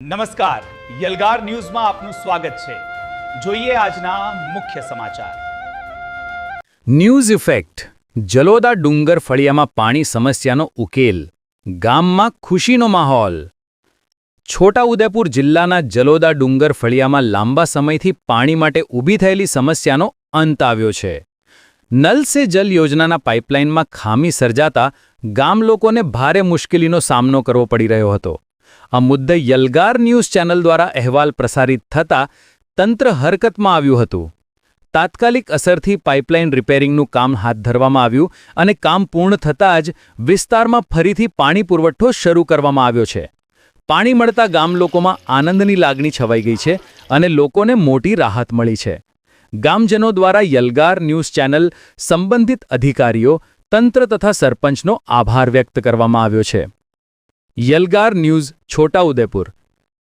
નમસ્કાર, યલગાર ન્યૂઝમાં આપનું સ્વાગત છે. જોઈએ આજના મુખ્ય સમાચાર. News effect. જલોદા ડુંગર ફળિયામાં પાણી સમસ્યાનો ઉકેલ. ગામમાં ખુશીનો માહોલ. છોટાઉદેપુર જિલ્લાના જલોદા ડુંગર ફળિયામાં લાંબા સમયથી પાણી માટે ઊભી થયેલી સમસ્યાનો અંત આવ્યો છે. નલ સે જલ યોજનાના પાઇપલાઇનમાં ખામી સર્જાતા ગામ લોકોને ભારે મુશ્કેલીનો સામનો કરવો પડી રહ્યો હતો. આ મુદ્દે યલગાર ન્યૂઝ ચેનલ દ્વારા અહેવાલ પ્રસારિત થતાં તંત્ર હરકતમાં આવ્યું હતું. તાત્કાલિક અસરથી પાઇપલાઇન રિપેરિંગનું કામ હાથ ધરવામાં આવ્યું અને કામ પૂર્ણ થતાં જ વિસ્તારમાં ફરીથી પાણી પુરવઠો શરૂ કરવામાં આવ્યો છે. પાણી મળતા ગામ લોકોમાં આનંદની લાગણી છવાઈ ગઈ છે અને લોકોને મોટી રાહત મળી છે. ગામજનો દ્વારા યલગાર ન્યૂઝ ચેનલ, સંબંધિત અધિકારીઓ, તંત્ર તથા સરપંચનો આભાર વ્યક્ત કરવામાં આવ્યો છે. યલગાર ન્યૂઝ છોટાઉદેપુર.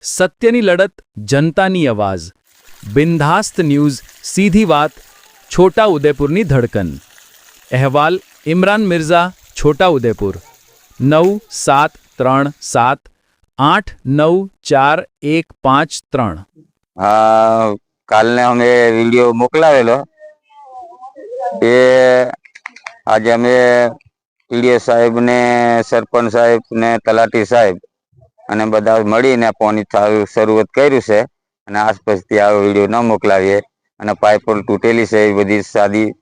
સત્યની લડત, જનતાની અવાજ. બિંધાસ્ત ન્યૂઝ, સીધી વાત, છોટાઉદેપુરની ધડકન. અહેવાલ ઇમરાન મિર્ઝા, છોટાઉદેપુર. 9737894153. હા, કાલને અમે વિડીયો મોકલાવેલો એ આજે અમે પીડીઓ સાહેબ ને સરપંચ સાહેબ ને તલાટી સાહેબ અને બધા મળીને પાણી શરૂઆત કર્યું છે અને આસપાસથી આ વિડીયો ન મોકલાવીએ અને પાઇપ તૂટેલી છે એ બધી સાદી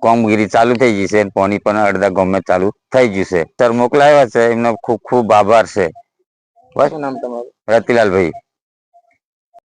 કામગીરી ચાલુ થઈ ગઈ છે. પાણી પણ અડધા ગામમાં ચાલુ થઈ ગયું છે. સર મોકલાવ્યા છે, એમનો ખૂબ ખૂબ આભાર છે. બસ. નામ તમારું? રતિલાલભાઈ.